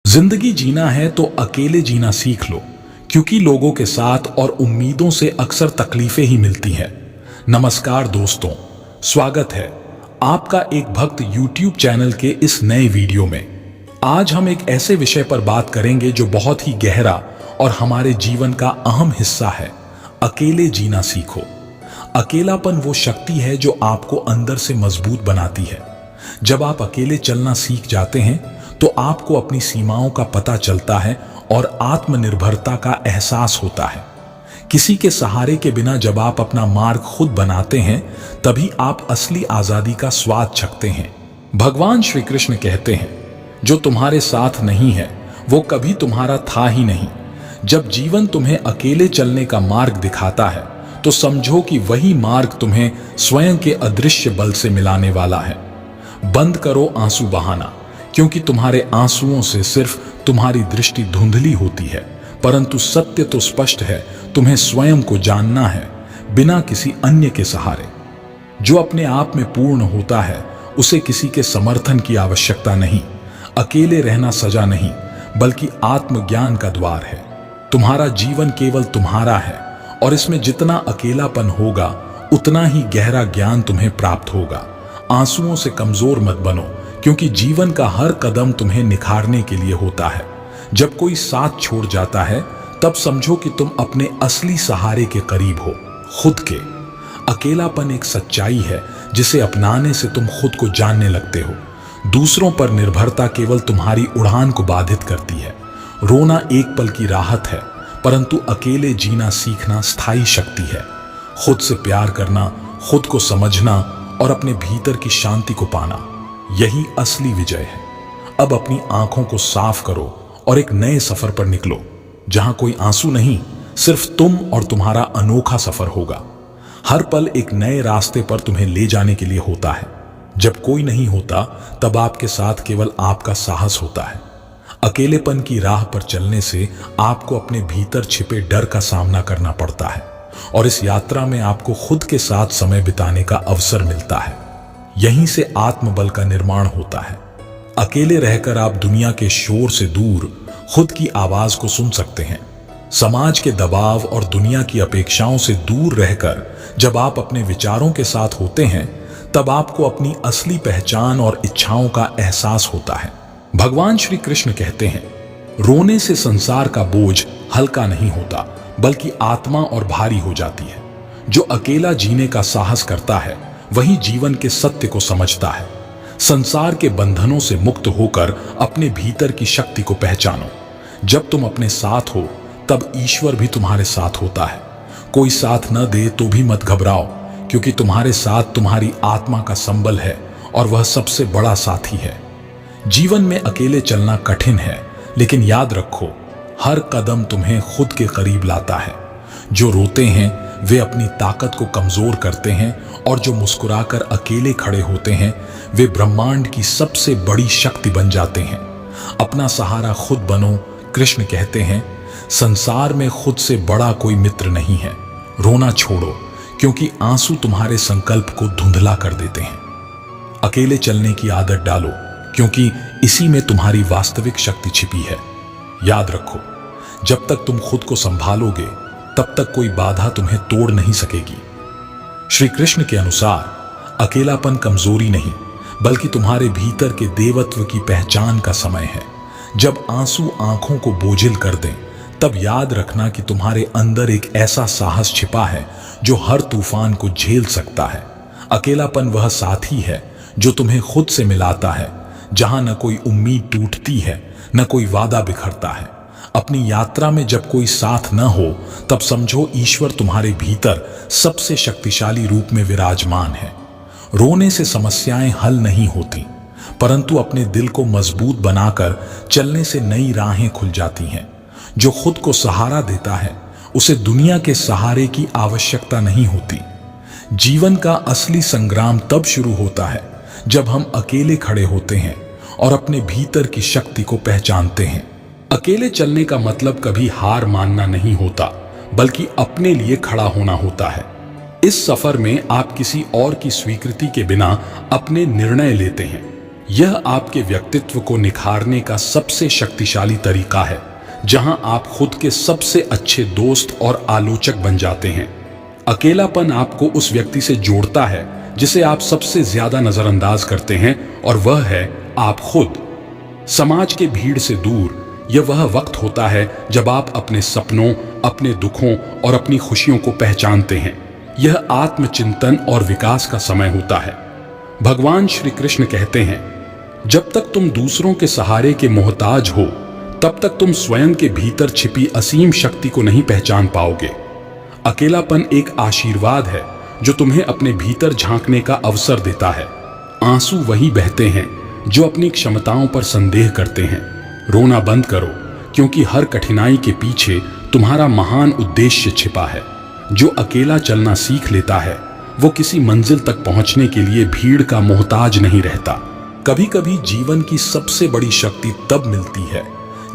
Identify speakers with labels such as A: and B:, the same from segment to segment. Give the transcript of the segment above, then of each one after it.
A: जिंदगी जीना है तो अकेले जीना सीख लो, क्योंकि लोगों के साथ और उम्मीदों से अक्सर तकलीफें ही मिलती हैं। नमस्कार दोस्तों, स्वागत है आपका एक भक्त YouTube चैनल के इस नए वीडियो में। आज हम एक ऐसे विषय पर बात करेंगे जो बहुत ही गहरा और हमारे जीवन का अहम हिस्सा है। अकेले जीना सीखो। अकेलापन वो शक्ति है जो आपको अंदर से मजबूत बनाती है। जब आप अकेले चलना सीख जाते हैं तो आपको अपनी सीमाओं का पता चलता है और आत्मनिर्भरता का एहसास होता है। किसी के सहारे के बिना जब आप अपना मार्ग खुद बनाते हैं तभी आप असली आजादी का स्वाद चखते हैं। भगवान श्री कृष्ण कहते हैं, जो तुम्हारे साथ नहीं है वो कभी तुम्हारा था ही नहीं। जब जीवन तुम्हें अकेले चलने का मार्ग दिखाता है तो समझो कि वही मार्ग तुम्हें स्वयं के अदृश्य बल से मिलाने वाला है। बंद करो आंसू बहाना, क्योंकि तुम्हारे आंसुओं से सिर्फ तुम्हारी दृष्टि धुंधली होती है, परंतु सत्य तो स्पष्ट है। तुम्हें स्वयं को जानना है, बिना किसी अन्य के सहारे। जो अपने आप में पूर्ण होता है उसे किसी के समर्थन की आवश्यकता नहीं। अकेले रहना सजा नहीं, बल्कि आत्मज्ञान का द्वार है। तुम्हारा जीवन केवल तुम्हारा है और इसमें जितना अकेलापन होगा उतना ही गहरा ज्ञान तुम्हें प्राप्त होगा। आंसुओं से कमजोर मत बनो, क्योंकि जीवन का हर कदम तुम्हें निखारने के लिए होता है। जब कोई साथ छोड़ जाता है तब समझो कि तुम अपने असली सहारे के करीब हो, खुद के। अकेलापन एक सच्चाई है जिसे अपनाने से तुम खुद को जानने लगते हो। दूसरों पर निर्भरता केवल तुम्हारी उड़ान को बाधित करती है। रोना एक पल की राहत है, परंतु अकेले जीना सीखना स्थायी शक्ति है। खुद से प्यार करना, खुद को समझना और अपने भीतर की शांति को पाना, यही असली विजय है। अब अपनी आंखों को साफ करो और एक नए सफर पर निकलो, जहां कोई आंसू नहीं, सिर्फ तुम और तुम्हारा अनोखा सफर होगा। हर पल एक नए रास्ते पर तुम्हें ले जाने के लिए होता है। जब कोई नहीं होता तब आपके साथ केवल आपका साहस होता है। अकेलेपन की राह पर चलने से आपको अपने भीतर छिपे डर का सामना करना पड़ता है और इस यात्रा में आपको खुद के साथ समय बिताने का अवसर मिलता है। यहीं से आत्मबल का निर्माण होता है। अकेले रहकर आप दुनिया के शोर से दूर खुद की आवाज को सुन सकते हैं। समाज के दबाव और दुनिया की अपेक्षाओं से दूर रहकर जब आप अपने विचारों के साथ होते हैं तब आपको अपनी असली पहचान और इच्छाओं का एहसास होता है। भगवान श्री कृष्ण कहते हैं, रोने से संसार का बोझ हल्का नहीं होता, बल्कि आत्मा और भारी हो जाती है। जो अकेला जीने का साहस करता है वही जीवन के सत्य को समझता है। संसार के बंधनों से मुक्त होकर अपने भीतर की शक्ति को पहचानो। जब तुम अपने साथ हो तब ईश्वर भी तुम्हारे साथ होता है। कोई साथ न दे तो भी मत घबराओ, क्योंकि तुम्हारे साथ तुम्हारी आत्मा का संबल है और वह सबसे बड़ा साथी है। जीवन में अकेले चलना कठिन है, लेकिन याद रखो, हर कदम तुम्हें खुद के करीब लाता है। जो रोते हैं वे अपनी ताकत को कमजोर करते हैं और जो मुस्कुराकर अकेले खड़े होते हैं वे ब्रह्मांड की सबसे बड़ी शक्ति बन जाते हैं। अपना सहारा खुद बनो। कृष्ण कहते हैं, संसार में खुद से बड़ा कोई मित्र नहीं है। रोना छोड़ो, क्योंकि आंसू तुम्हारे संकल्प को धुंधला कर देते हैं। अकेले चलने की आदत डालो, क्योंकि इसी में तुम्हारी वास्तविक शक्ति छिपी है। याद रखो, जब तक तुम खुद को संभालोगे तब तक कोई बाधा तुम्हें तोड़ नहीं सकेगी। श्री कृष्ण के अनुसार अकेलापन कमजोरी नहीं, बल्कि तुम्हारे भीतर के देवत्व की पहचान का समय है। जब आंसू आंखों को बोझिल कर दें तब याद रखना कि तुम्हारे अंदर एक ऐसा साहस छिपा है जो हर तूफान को झेल सकता है। अकेलापन वह साथी है जो तुम्हें खुद से मिलाता है, जहां न कोई उम्मीद टूटती है न कोई वादा बिखरता है। अपनी यात्रा में जब कोई साथ न हो तब समझो ईश्वर तुम्हारे भीतर सबसे शक्तिशाली रूप में विराजमान है। रोने से समस्याएं हल नहीं होती, परंतु अपने दिल को मजबूत बनाकर चलने से नई राहें खुल जाती हैं। जो खुद को सहारा देता है उसे दुनिया के सहारे की आवश्यकता नहीं होती। जीवन का असली संग्राम तब शुरू होता है जब हम अकेले खड़े होते हैं और अपने भीतर की शक्ति को पहचानते हैं। अकेले चलने का मतलब कभी हार मानना नहीं होता, बल्कि अपने लिए खड़ा होना होता है। इस सफर में आप किसी और की स्वीकृति के बिना अपने निर्णय लेते हैं। यह आपके व्यक्तित्व को निखारने का सबसे शक्तिशाली तरीका है, जहां आप खुद के सबसे अच्छे दोस्त और आलोचक बन जाते हैं। अकेलापन आपको उस व्यक्ति से जोड़ता है जिसे आप सबसे ज्यादा नजरअंदाज करते हैं, और वह है आप खुद। समाज के भीड़ से दूर यह वह वक्त होता है जब आप अपने सपनों, अपने दुखों और अपनी खुशियों को पहचानते हैं। यह आत्मचिंतन और विकास का समय होता है। भगवान श्री कृष्ण कहते हैं, जब तक तुम दूसरों के सहारे के मोहताज हो, तब तक तुम स्वयं के भीतर छिपी असीम शक्ति को नहीं पहचान पाओगे। अकेलापन एक आशीर्वाद है जो तुम्हें अपने भीतर झांकने का अवसर देता है। आंसू वही बहते हैं जो अपनी क्षमताओं पर संदेह करते हैं। रोना बंद करो, क्योंकि हर कठिनाई के पीछे तुम्हारा महान उद्देश्य छिपा है। जो अकेला चलना सीख लेता है, वो किसी मंजिल तक पहुंचने के लिए भीड़ का मोहताज नहीं रहता। कभी कभी जीवन की सबसे बड़ी शक्ति तब मिलती है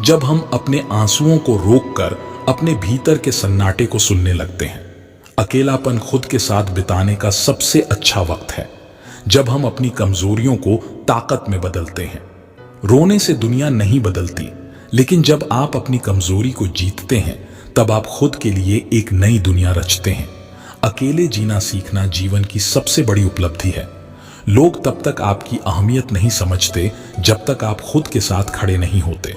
A: जब हम अपने आंसुओं को रोककर अपने भीतर के सन्नाटे को सुनने लगते हैं। अकेलापन खुद के साथ बिताने का सबसे अच्छा वक्त है, जब हम अपनी कमजोरियों को ताकत में बदलते हैं। रोने से दुनिया नहीं बदलती, लेकिन जब आप अपनी कमजोरी को जीतते हैं, तब आप खुद के लिए एक नई दुनिया रचते हैं। अकेले जीना सीखना जीवन की सबसे बड़ी उपलब्धि है। लोग तब तक आपकी अहमियत नहीं समझते जब तक आप खुद के साथ खड़े नहीं होते।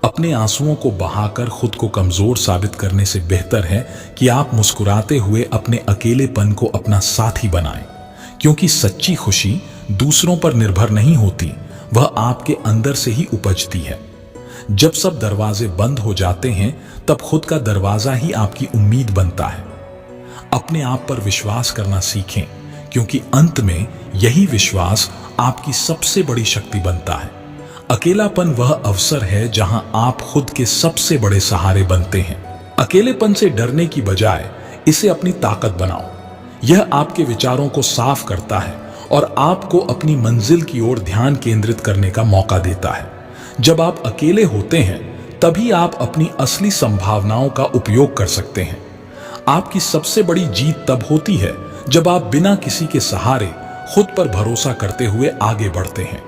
A: अपने आंसुओं को बहाकर खुद को कमजोर साबित करने से बेहतर है कि आप मुस्कुराते हुए अपने अकेलेपन को अपना साथी बनाएं, क्योंकि सच्ची खुशी दूसरों पर निर्भर नहीं होती, वह आपके अंदर से ही उपजती है। जब सब दरवाजे बंद हो जाते हैं, तब खुद का दरवाजा ही आपकी उम्मीद बनता है। अपने आप पर विश्वास करना सीखें, क्योंकि अंत में यही विश्वास आपकी सबसे बड़ी शक्ति बनता है। अकेलापन वह अवसर है जहां आप खुद के सबसे बड़े सहारे बनते हैं। अकेलेपन से डरने की बजाय इसे अपनी ताकत बनाओ। यह आपके विचारों को साफ करता है और आपको अपनी मंजिल की ओर ध्यान केंद्रित करने का मौका देता है। जब आप अकेले होते हैं, तभी आप अपनी असली संभावनाओं का उपयोग कर सकते हैं। आपकी सबसे बड़ी जीत तब होती है जब आप बिना किसी के सहारे खुद पर भरोसा करते हुए आगे बढ़ते हैं।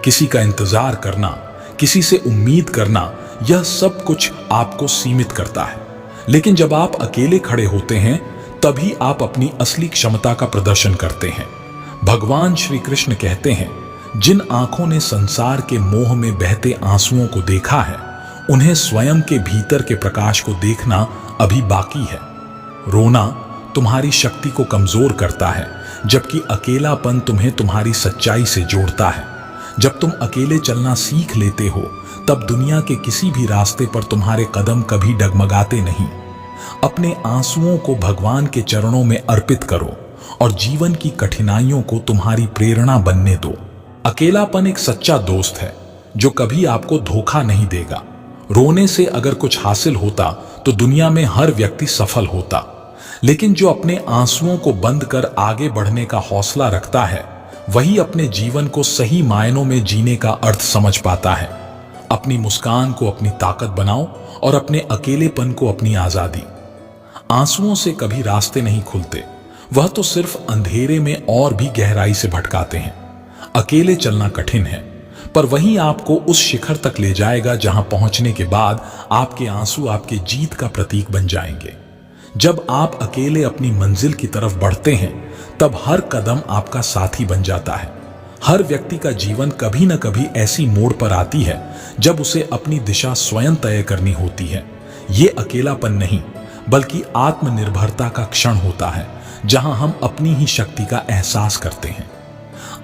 A: किसी का इंतजार करना, किसी से उम्मीद करना, यह सब कुछ आपको सीमित करता है। लेकिन जब आप अकेले खड़े होते हैं, तभी आप अपनी असली क्षमता का प्रदर्शन करते हैं। भगवान श्री कृष्ण कहते हैं, जिन आंखों ने संसार के मोह में बहते आंसुओं को देखा है, उन्हें स्वयं के भीतर के प्रकाश को देखना अभी बाकी है। रोना तुम्हारी शक्ति को कमजोर करता है, जबकि अकेलापन तुम्हें तुम्हारी सच्चाई से जोड़ता है। जब तुम अकेले चलना सीख लेते हो, तब दुनिया के किसी भी रास्ते पर तुम्हारे कदम कभी डगमगाते नहीं। अपने आंसुओं को भगवान के चरणों में अर्पित करो और जीवन की कठिनाइयों को तुम्हारी प्रेरणा बनने दो। अकेलापन एक सच्चा दोस्त है जो कभी आपको धोखा नहीं देगा। रोने से अगर कुछ हासिल होता तो दुनिया में हर व्यक्ति सफल होता, लेकिन जो अपने आंसुओं को बंद कर आगे बढ़ने का हौसला रखता है, वही अपने जीवन को सही मायनों में जीने का अर्थ समझ पाता है। अपनी मुस्कान को अपनी ताकत बनाओ और अपने अकेलेपन को अपनी आजादी। आंसुओं से कभी रास्ते नहीं खुलते, वह तो सिर्फ अंधेरे में और भी गहराई से भटकाते हैं। अकेले चलना कठिन है, पर वही आपको उस शिखर तक ले जाएगा जहां पहुंचने के बाद आपके आंसू आपके जीत का प्रतीक बन जाएंगे। जब आप अकेले अपनी मंजिल की तरफ बढ़ते हैं, तब हर कदम आपका साथी बन जाता है। हर व्यक्ति का जीवन कभी न कभी ऐसी मोड़ पर आती है जब उसे अपनी दिशा स्वयं तय करनी होती है। ये अकेलापन नहीं, बल्कि आत्मनिर्भरता का क्षण होता है, जहां हम अपनी ही शक्ति का एहसास करते हैं।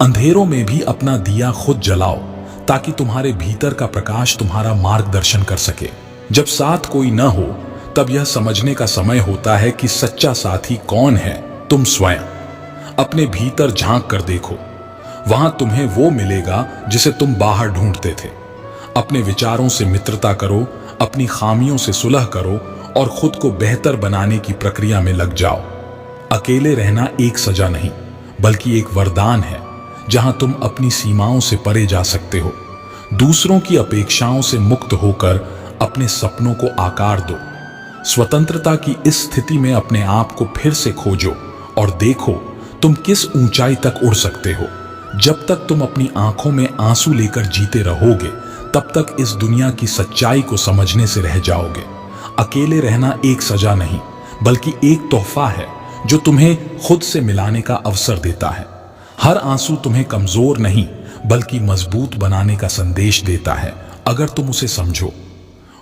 A: अंधेरों में भी अपना दिया खुद जलाओ, ताकि तुम्हारे भीतर का प्रकाश तुम्हारा मार्गदर्शन कर सके। जब साथ कोई न हो, तब यह समझने का समय होता है कि सच्चा साथी कौन है। तुम स्वयं अपने भीतर झांक कर देखो, वहां तुम्हें वो मिलेगा जिसे तुम बाहर ढूंढते थे। अपने विचारों से मित्रता करो, अपनी खामियों से सुलह करो और खुद को बेहतर बनाने की प्रक्रिया में लग जाओ। अकेले रहना एक सजा नहीं, बल्कि एक वरदान है, जहां तुम अपनी सीमाओं से परे जा सकते हो। दूसरों की अपेक्षाओं से मुक्त होकर अपने सपनों को आकार दो। स्वतंत्रता की इस स्थिति में अपने आप को फिर से खोजो और देखो तुम किस ऊंचाई तक उड़ सकते हो। जब तक तुम अपनी आंखों में आंसू लेकर जीते रहोगे, तब तक इस दुनिया की सच्चाई को समझने से रह जाओगे। अकेले रहना एक सजा नहीं, बल्कि एक तोहफा है जो तुम्हें खुद से मिलाने का अवसर देता है। हर आंसू तुम्हें कमजोर नहीं, बल्कि मजबूत बनाने का संदेश देता है, अगर तुम उसे समझो।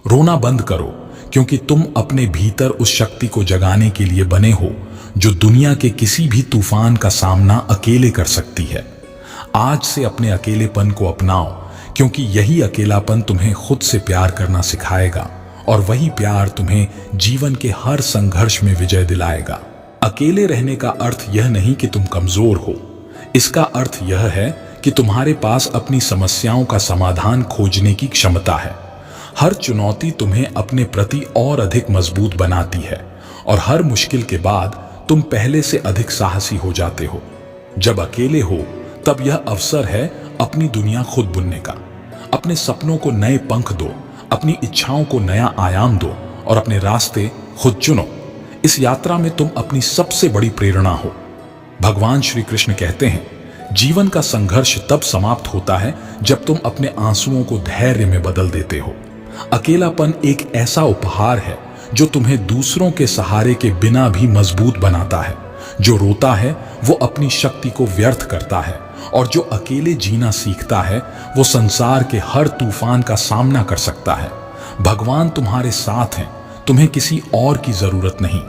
A: रोना बंद करो, क्योंकि तुम अपने भीतर उस शक्ति को जगाने के लिए बने हो जो दुनिया के किसी भी तूफान का सामना अकेले कर सकती है। आज से अपने अकेलेपन को अपनाओ, क्योंकि यही अकेलापन तुम्हें खुद से प्यार करना सिखाएगा, और वही प्यार तुम्हें जीवन के हर संघर्ष में विजय दिलाएगा। अकेले रहने का अर्थ यह नहीं कि तुम कमजोर हो, इसका अर्थ यह है कि तुम्हारे पास अपनी समस्याओं का समाधान खोजने की क्षमता है। हर चुनौती तुम्हें अपने प्रति और अधिक मजबूत बनाती है, और हर मुश्किल के बाद तुम पहले से अधिक साहसी हो जाते हो। जब अकेले हो, तब यह अवसर है अपनी दुनिया खुद बुनने का। अपने सपनों को नए पंख दो, अपनी इच्छाओं को नया आयाम दो, और अपने रास्ते खुद चुनो। इस यात्रा में तुम अपनी सबसे बड़ी प्रेरणा हो। भगवान श्री कृष्ण कहते हैं, जीवन का संघर्ष तब समाप्त होता है जब तुम अपने आंसुओं को धैर्य में बदल देते हो। अकेलापन एक ऐसा उपहार है जो तुम्हें दूसरों के सहारे के बिना भी मजबूत बनाता है। जो रोता है वो अपनी शक्ति को व्यर्थ करता है, और जो अकेले जीना सीखता है वो संसार के हर तूफान का सामना कर सकता है। भगवान तुम्हारे साथ हैं, तुम्हें किसी और की जरूरत नहीं।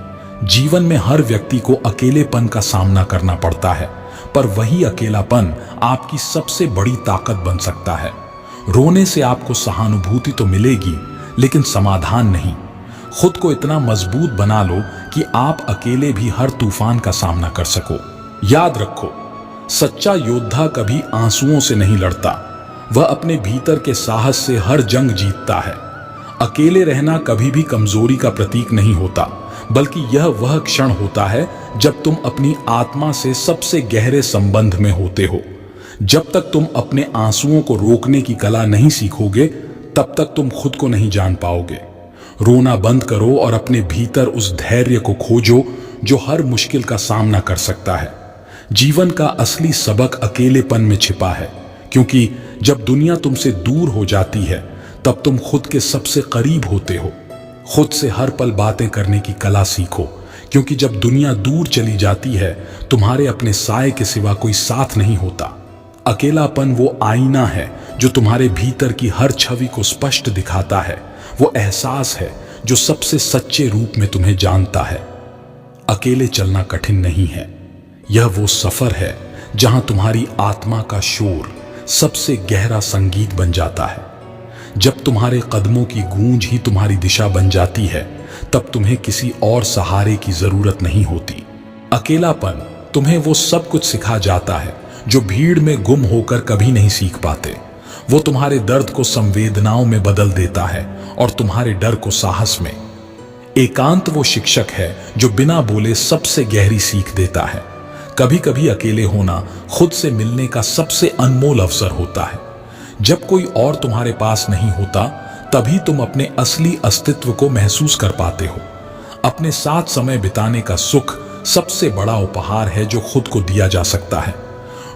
A: जीवन में हर व्यक्ति को अकेलेपन का सामना करना पड़ता है, पर वही अकेलापन आपकी सबसे बड़ी ताकत बन सकता है। रोने से आपको सहानुभूति तो मिलेगी, लेकिन समाधान नहीं। खुद को इतना मजबूत बना लो कि आप अकेले भी हर तूफान का सामना कर सको। याद रखो, सच्चा योद्धा कभी आंसुओं से नहीं लड़ता, वह अपने भीतर के साहस से हर जंग जीतता है। अकेले रहना कभी भी कमजोरी का प्रतीक नहीं होता, बल्कि यह वह क्षण होता है जब तुम अपनी आत्मा से सबसे गहरे संबंध में होते हो। जब तक तुम अपने आंसुओं को रोकने की कला नहीं सीखोगे, तब तक तुम खुद को नहीं जान पाओगे। रोना बंद करो और अपने भीतर उस धैर्य को खोजो जो हर मुश्किल का सामना कर सकता है। जीवन का असली सबक अकेलेपन में छिपा है, क्योंकि जब दुनिया तुमसे दूर हो जाती है, तब तुम खुद के सबसे करीब होते हो। खुद से हर पल बातें करने की कला सीखो, क्योंकि जब दुनिया दूर चली जाती है, तुम्हारे अपने साए के सिवा कोई साथ नहीं होता। अकेलापन वो आईना है जो तुम्हारे भीतर की हर छवि को स्पष्ट दिखाता है। वो एहसास है जो सबसे सच्चे रूप में तुम्हें जानता है। अकेले चलना कठिन नहीं है, यह वो सफर है जहां तुम्हारी आत्मा का शोर सबसे गहरा संगीत बन जाता है। जब तुम्हारे कदमों की गूंज ही तुम्हारी दिशा बन जाती है, तब तुम्हें किसी और सहारे की जरूरत नहीं होती। अकेलापन तुम्हें वो सब कुछ सिखा जाता है जो भीड़ में गुम होकर कभी नहीं सीख पाते। वो तुम्हारे दर्द को संवेदनाओं में बदल देता है और तुम्हारे डर को साहस में। एकांत वो शिक्षक है जो बिना बोले सबसे गहरी सीख देता है। कभी कभी अकेले होना खुद से मिलने का सबसे अनमोल अवसर होता है। जब कोई और तुम्हारे पास नहीं होता, तभी तुम अपने असली अस्तित्व को महसूस कर पाते हो। अपने साथ समय बिताने का सुख सबसे बड़ा उपहार है जो खुद को दिया जा सकता है।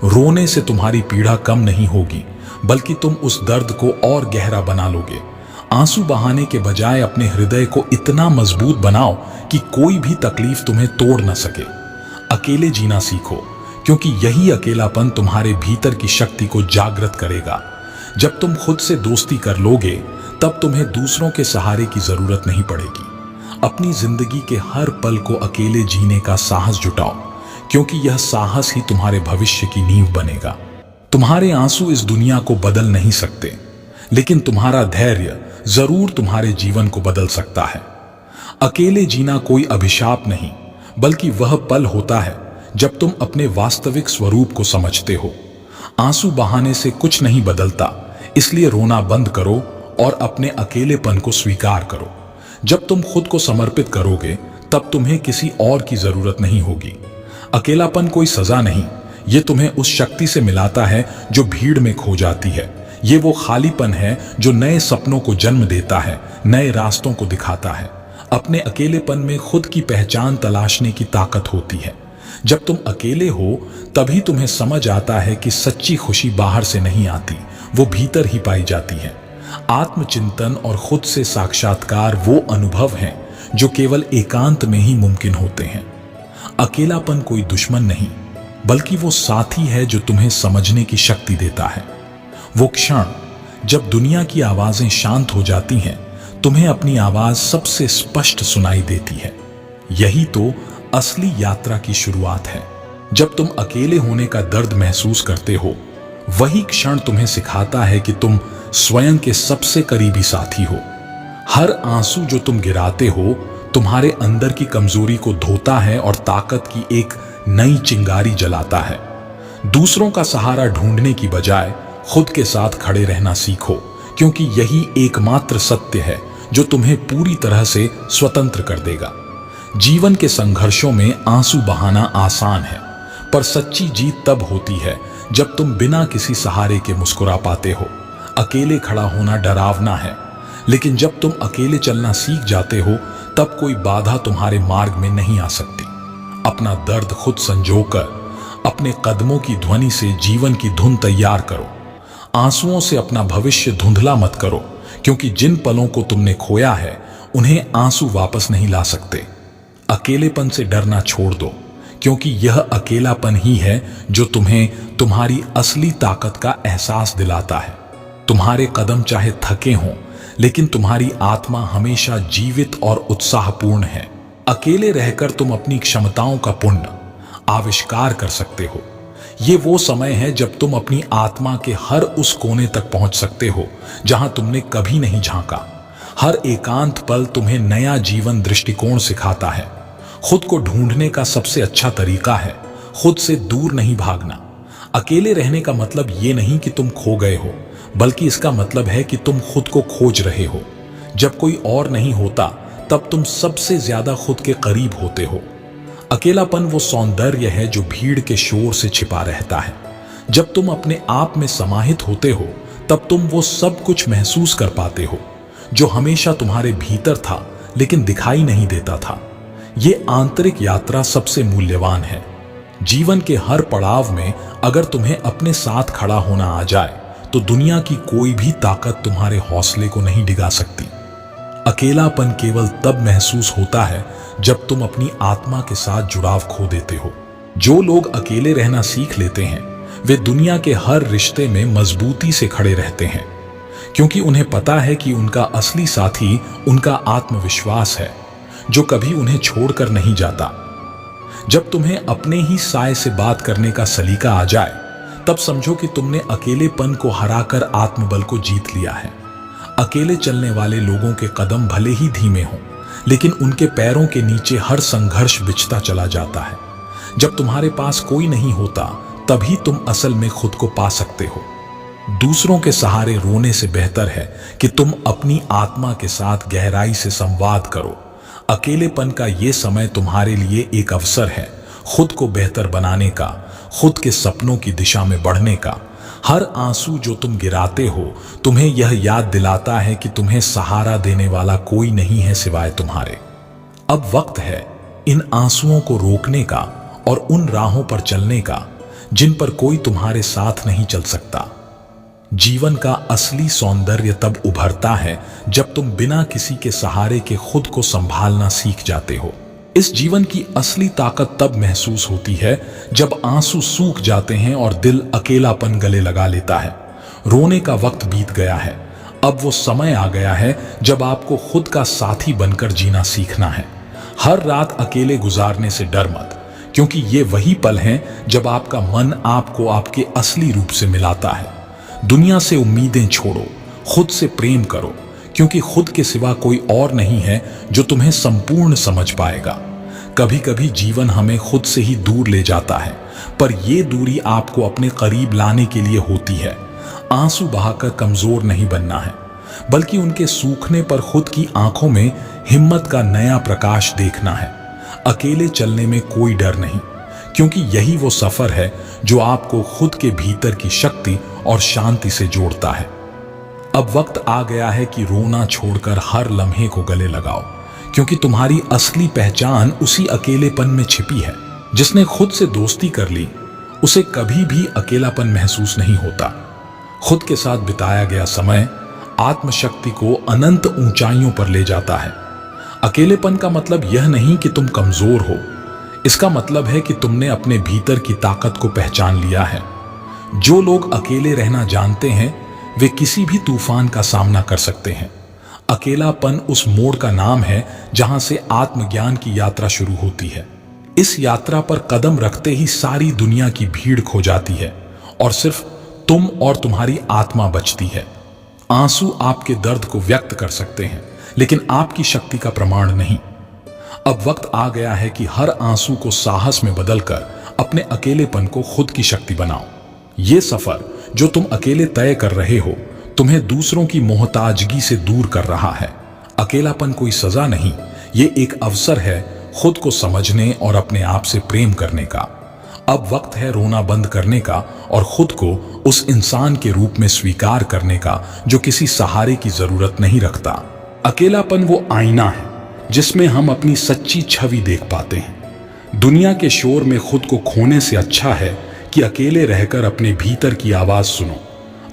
A: रोने से तुम्हारी पीड़ा कम नहीं होगी, बल्कि तुम उस दर्द को और गहरा बना लोगे। आंसू बहाने के बजाय अपने हृदय को इतना मजबूत बनाओ कि कोई भी तकलीफ तुम्हें तोड़ न सके। अकेले जीना सीखो, क्योंकि यही अकेलापन तुम्हारे भीतर की शक्ति को जागृत करेगा। जब तुम खुद से दोस्ती कर लोगे, तब तुम्हें दूसरों के सहारे की जरूरत नहीं पड़ेगी। अपनी जिंदगी के हर पल को अकेले जीने का साहस जुटाओ, क्योंकि यह साहस ही तुम्हारे भविष्य की नींव बनेगा। तुम्हारे आंसू इस दुनिया को बदल नहीं सकते, लेकिन तुम्हारा धैर्य जरूर तुम्हारे जीवन को बदल सकता है। अकेले जीना कोई अभिशाप नहीं, बल्कि वह पल होता है जब तुम अपने वास्तविक स्वरूप को समझते हो। आंसू बहाने से कुछ नहीं बदलता, इसलिए रोना बंद करो और अपने अकेलेपन को स्वीकार करो। जब तुम खुद को समर्पित करोगे, तब तुम्हें किसी और की जरूरत नहीं होगी। अकेलापन कोई सजा नहीं, ये तुम्हें उस शक्ति से मिलाता है जो भीड़ में खो जाती है। ये वो खालीपन है जो नए सपनों को जन्म देता है, नए रास्तों को दिखाता है। अपने अकेलेपन में खुद की पहचान तलाशने की ताकत होती है। जब तुम अकेले हो तभी तुम्हें समझ आता है कि सच्ची खुशी बाहर से नहीं आती, वो भीतर ही पाई जाती है। आत्मचिंतन और खुद से साक्षात्कार वो अनुभव हैं जो केवल एकांत में ही मुमकिन होते हैं। अकेलापन कोई दुश्मन नहीं, बल्कि वो साथी है जो तुम्हें समझने की शक्ति देता है। वो क्षण जब दुनिया की आवाजें शांत हो जाती हैं, तुम्हें अपनी आवाज सबसे स्पष्ट सुनाई देती है। यही तो असली यात्रा की शुरुआत है। जब तुम अकेले होने का दर्द महसूस करते हो, वही क्षण तुम्हें सिखाता है कि तुम स्वयं के सबसे करीबी साथी हो। हर आंसू जो तुम गिराते हो तुम्हारे अंदर की कमजोरी को धोता है और ताकत की एक नई चिंगारी जलाता है। दूसरों का सहारा ढूंढने की बजाय खुद के साथ खड़े रहना सीखो, क्योंकि यही एकमात्र सत्य है जो तुम्हें पूरी तरह से स्वतंत्र कर देगा। जीवन के संघर्षों में आंसू बहाना आसान है, पर सच्ची जीत तब होती है जब तुम बिना किसी सहारे के मुस्कुरा पाते हो। अकेले खड़ा होना डरावना है, लेकिन जब तुम अकेले चलना सीख जाते हो तब कोई बाधा तुम्हारे मार्ग में नहीं आ सकती। अपना दर्द खुद संजोकर अपने कदमों की ध्वनि से जीवन की धुन तैयार करो। आंसुओं से अपना भविष्य धुंधला मत करो, क्योंकि जिन पलों को तुमने खोया है उन्हें आंसू वापस नहीं ला सकते। अकेलेपन से डरना छोड़ दो, क्योंकि यह अकेलापन ही है जो तुम्हें तुम्हारी असली ताकत का एहसास दिलाता है। तुम्हारे कदम चाहे थके हों, लेकिन तुम्हारी आत्मा हमेशा जीवित और उत्साहपूर्ण है। अकेले रहकर तुम अपनी क्षमताओं का पुण्य आविष्कार कर सकते हो। ये वो समय है जब तुम अपनी आत्मा के हर उस कोने तक पहुंच सकते हो जहां तुमने कभी नहीं झांका। हर एकांत पल तुम्हें नया जीवन दृष्टिकोण सिखाता है। खुद को ढूंढने का सबसे अच्छा तरीका है खुद से दूर नहीं भागना। अकेले रहने का मतलब ये नहीं कि तुम खो गए हो, बल्कि इसका मतलब है कि तुम खुद को खोज रहे हो। जब कोई और नहीं होता तब तुम सबसे ज्यादा खुद के करीब होते हो। अकेलापन वो सौंदर्य है जो भीड़ के शोर से छिपा रहता है। जब तुम अपने आप में समाहित होते हो तब तुम वो सब कुछ महसूस कर पाते हो जो हमेशा तुम्हारे भीतर था लेकिन दिखाई नहीं देता था। ये आंतरिक यात्रा सबसे मूल्यवान है। जीवन के हर पड़ाव में अगर तुम्हें अपने साथ खड़ा होना आ जाए तो दुनिया की कोई भी ताकत तुम्हारे हौसले को नहीं डिगा सकती। अकेलापन केवल तब महसूस होता है जब तुम अपनी आत्मा के साथ जुड़ाव खो देते हो। जो लोग अकेले रहना सीख लेते हैं वे दुनिया के हर रिश्ते में मजबूती से खड़े रहते हैं, क्योंकि उन्हें पता है कि उनका असली साथी उनका आत्मविश्वास है जो कभी उन्हें छोड़कर नहीं जाता। जब तुम्हें अपने ही साय से बात करने का सलीका आ जाए तब समझो कि तुमने अकेलेपन को हराकर आत्मबल को जीत लिया है। अकेले चलने वाले लोगों के कदम भले ही धीमे हों, लेकिन उनके पैरों के नीचे हर संघर्ष बिछता चला जाता है। जब तुम्हारे पास कोई नहीं होता तभी तुम असल में खुद को पा सकते हो। दूसरों के सहारे रोने से बेहतर है कि तुम अपनी आत्मा के साथ गहराई से संवाद करो। अकेलेपन का ये समय तुम्हारे लिए एक अवसर है खुद को बेहतर बनाने का, खुद के सपनों की दिशा में बढ़ने का। हर आंसू जो तुम गिराते हो तुम्हें यह याद दिलाता है कि तुम्हें सहारा देने वाला कोई नहीं है सिवाय तुम्हारे। अब वक्त है इन आंसुओं को रोकने का और उन राहों पर चलने का जिन पर कोई तुम्हारे साथ नहीं चल सकता। जीवन का असली सौंदर्य तब उभरता है जब तुम बिना किसी के सहारे के खुद को संभालना सीख जाते हो। इस जीवन की असली ताकत तब महसूस होती है जब आंसू सूख जाते हैं और दिल अकेलापन गले लगा लेता है। रोने का वक्त बीत गया है, अब वो समय आ गया है जब आपको खुद का साथी बनकर जीना सीखना है। हर रात अकेले गुजारने से डर मत, क्योंकि ये वही पल हैं जब आपका मन आपको आपके असली रूप से मिलाता है। दुनिया से उम्मीदें छोड़ो, खुद से प्रेम करो, क्योंकि खुद के सिवा कोई और नहीं है जो तुम्हें संपूर्ण समझ पाएगा। कभी कभी जीवन हमें खुद से ही दूर ले जाता है, पर यह दूरी आपको अपने करीब लाने के लिए होती है। आंसू बहाकर कमजोर नहीं बनना है, बल्कि उनके सूखने पर खुद की आंखों में हिम्मत का नया प्रकाश देखना है। अकेले चलने में कोई डर नहीं, क्योंकि यही वो सफर है जो आपको खुद के भीतर की शक्ति और शांति से जोड़ता है। अब वक्त आ गया है कि रोना छोड़कर हर लम्हे को गले लगाओ, क्योंकि तुम्हारी असली पहचान उसी अकेलेपन में छिपी है। जिसने खुद से दोस्ती कर ली उसे कभी भी अकेलापन महसूस नहीं होता। खुद के साथ बिताया गया समय आत्मशक्ति को अनंत ऊंचाइयों पर ले जाता है। अकेलेपन का मतलब यह नहीं कि तुम कमजोर हो, इसका मतलब है कि तुमने अपने भीतर की ताकत को पहचान लिया है। जो लोग अकेले रहना जानते हैं वे किसी भी तूफान का सामना कर सकते हैं। अकेलापन उस मोड़ का नाम है जहां से आत्मज्ञान की यात्रा शुरू होती है। इस यात्रा पर कदम रखते ही सारी दुनिया की भीड़ खो जाती है और सिर्फ तुम और तुम्हारी आत्मा बचती है। आंसू आपके दर्द को व्यक्त कर सकते हैं, लेकिन आपकी शक्ति का प्रमाण नहीं। अब वक्त आ गया है कि हर आंसू को साहस में बदलकर अपने अकेलेपन को खुद की शक्ति बनाओ। ये सफर जो तुम अकेले तय कर रहे हो तुम्हें दूसरों की मोहताजगी से दूर कर रहा है। अकेलापन कोई सजा नहीं, ये एक अवसर है खुद को समझने और अपने आप से प्रेम करने का। अब वक्त है रोना बंद करने का और खुद को उस इंसान के रूप में स्वीकार करने का जो किसी सहारे की जरूरत नहीं रखता। अकेलापन वो आईना है जिसमें हम अपनी सच्ची छवि देख पाते हैं। दुनिया के शोर में खुद को खोने से अच्छा है कि अकेले रहकर अपने भीतर की आवाज सुनो।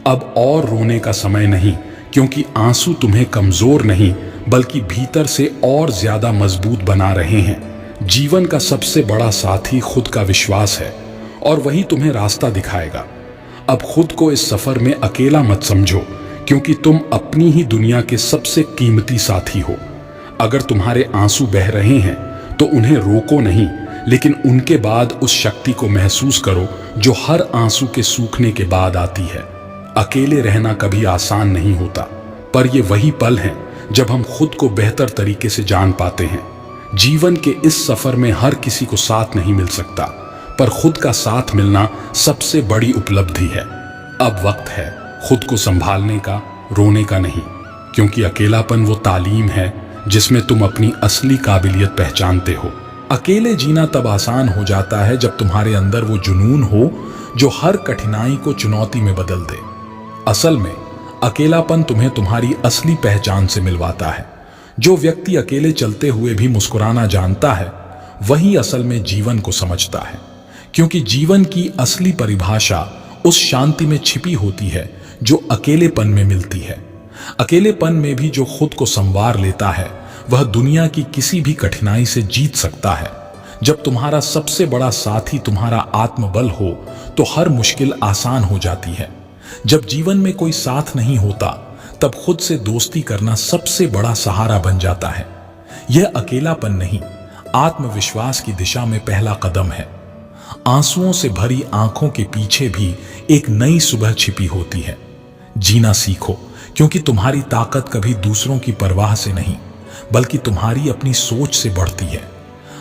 A: अब और रोने का समय नहीं, क्योंकि आंसू तुम्हें कमजोर नहीं बल्कि भीतर से और ज्यादा मजबूत बना रहे हैं। जीवन का सबसे बड़ा साथी खुद का विश्वास है और वही तुम्हें रास्ता दिखाएगा। अब खुद को इस सफर में अकेला मत समझो, क्योंकि तुम अपनी ही दुनिया के सबसे कीमती साथी हो। अगर तुम्हारे आंसू बह रहे हैं तो उन्हें रोको नहीं, लेकिन उनके बाद उस शक्ति को महसूस करो जो हर आंसू के सूखने के बाद आती है। अकेले रहना कभी आसान नहीं होता, पर यह वही पल है जब हम खुद को बेहतर तरीके से जान पाते हैं। जीवन के इस सफर में हर किसी को साथ नहीं मिल सकता, पर खुद का साथ मिलना सबसे बड़ी उपलब्धि है। अब वक्त है खुद को संभालने का, रोने का नहीं, क्योंकि अकेलापन वो तालीम है जिसमें तुम अपनी असली काबिलियत पहचानते हो। अकेले जीना तब आसान हो जाता है जब तुम्हारे अंदर वो जुनून हो जो हर कठिनाई को चुनौती में बदल दे। असल में अकेलापन तुम्हें तुम्हारी असली पहचान से मिलवाता है। जो व्यक्ति अकेले चलते हुए भी मुस्कुराना जानता है वही असल में जीवन को समझता है, क्योंकि जीवन की असली परिभाषा उस शांति में छिपी होती है जो अकेलेपन में मिलती है। अकेलेपन में भी जो खुद को संवार लेता है वह दुनिया की किसी भी कठिनाई से जीत सकता है। जब तुम्हारा सबसे बड़ा साथी तुम्हारा आत्मबल हो तो हर मुश्किल आसान हो जाती है। जब जीवन में कोई साथ नहीं होता तब खुद से दोस्ती करना सबसे बड़ा सहारा बन जाता है। यह अकेलापन नहीं, आत्मविश्वास की दिशा में पहला कदम है। आंसुओं से भरी आंखों के पीछे भी एक नई सुबह छिपी होती है। जीना सीखो, क्योंकि तुम्हारी ताकत कभी दूसरों की परवाह से नहीं बल्कि तुम्हारी अपनी सोच से बढ़ती है।